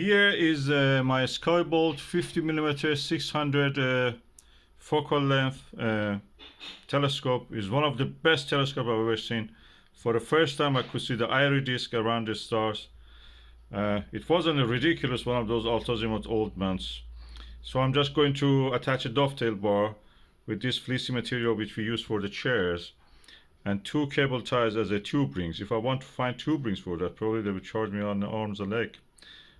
Here is my Skybolt 50mm 600 focal length telescope. Is one of the best telescopes I've ever seen. For the first time I could see the airy disk around the stars. It wasn't a ridiculous one of those Alt Azimuth old mounts. So I'm just going to attach a dovetail bar with this fleecy material which we use for the chairs, and two cable ties as a tube rings. If I want to find tube rings for that, probably they would charge me on the arms and leg.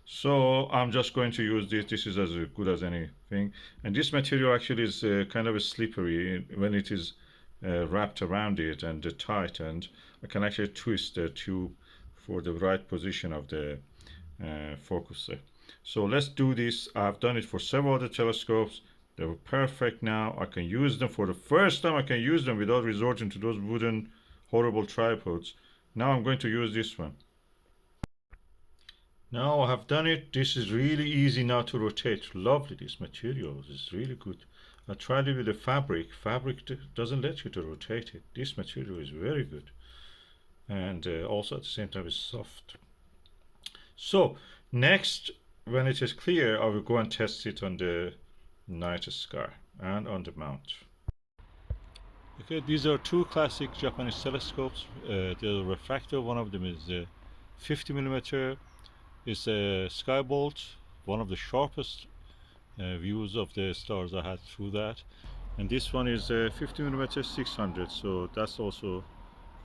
So I'm just going to use this. This is as good as anything. And this material actually is kind of a slippery when it is wrapped around it and tightened. I can actually twist the tube for the right position of the focuser. So let's do this. I've done it for several other telescopes. They were perfect now. I can use them for the first time. I can use them without resorting to those wooden horrible tripods. Now I'm going to use this one. Now I have done it. This is really easy now to rotate. Lovely, this material is really good. I tried it with the fabric. Fabric doesn't let you to rotate it. This material is very good. And also at the same time it's soft. So next, when it is clear, I will go and test it on the night sky and on the mount. Okay, these are two classic Japanese telescopes. The refractor, one of them is 50mm. It's a Skybolt, one of the sharpest views of the stars I had through that. And this one is 50mm 600, so that's also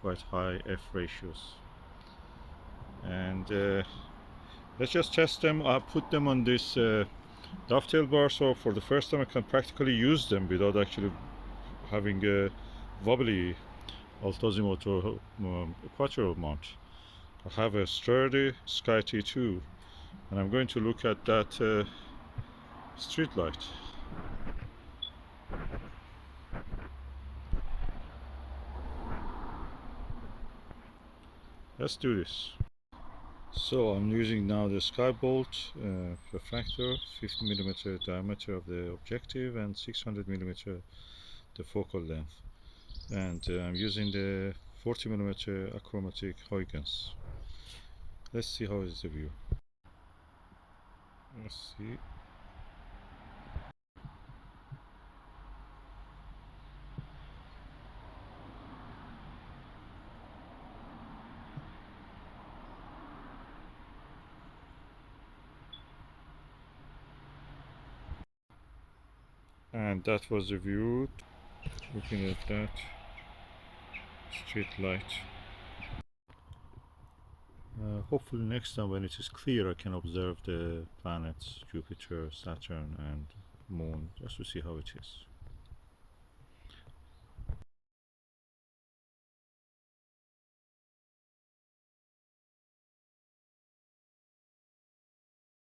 quite high f ratios. And let's just test them. I put them on this dovetail bar, so for the first time I can practically use them without actually having a wobbly Alt Azimuth or Quattro mount. I have a sturdy SkyTee-2, and I'm going to look at that street light. Let's do this. So I'm using now the Skybolt refractor, 50mm diameter of the objective and 600mm the focal length, and I'm using the 40mm Aachromatic Huygens. Let's see how is the view. Let's see. And that was the view. Looking at that street light. Hopefully next time when it is clear I can observe the planets Jupiter, Saturn and Moon just to see how it is.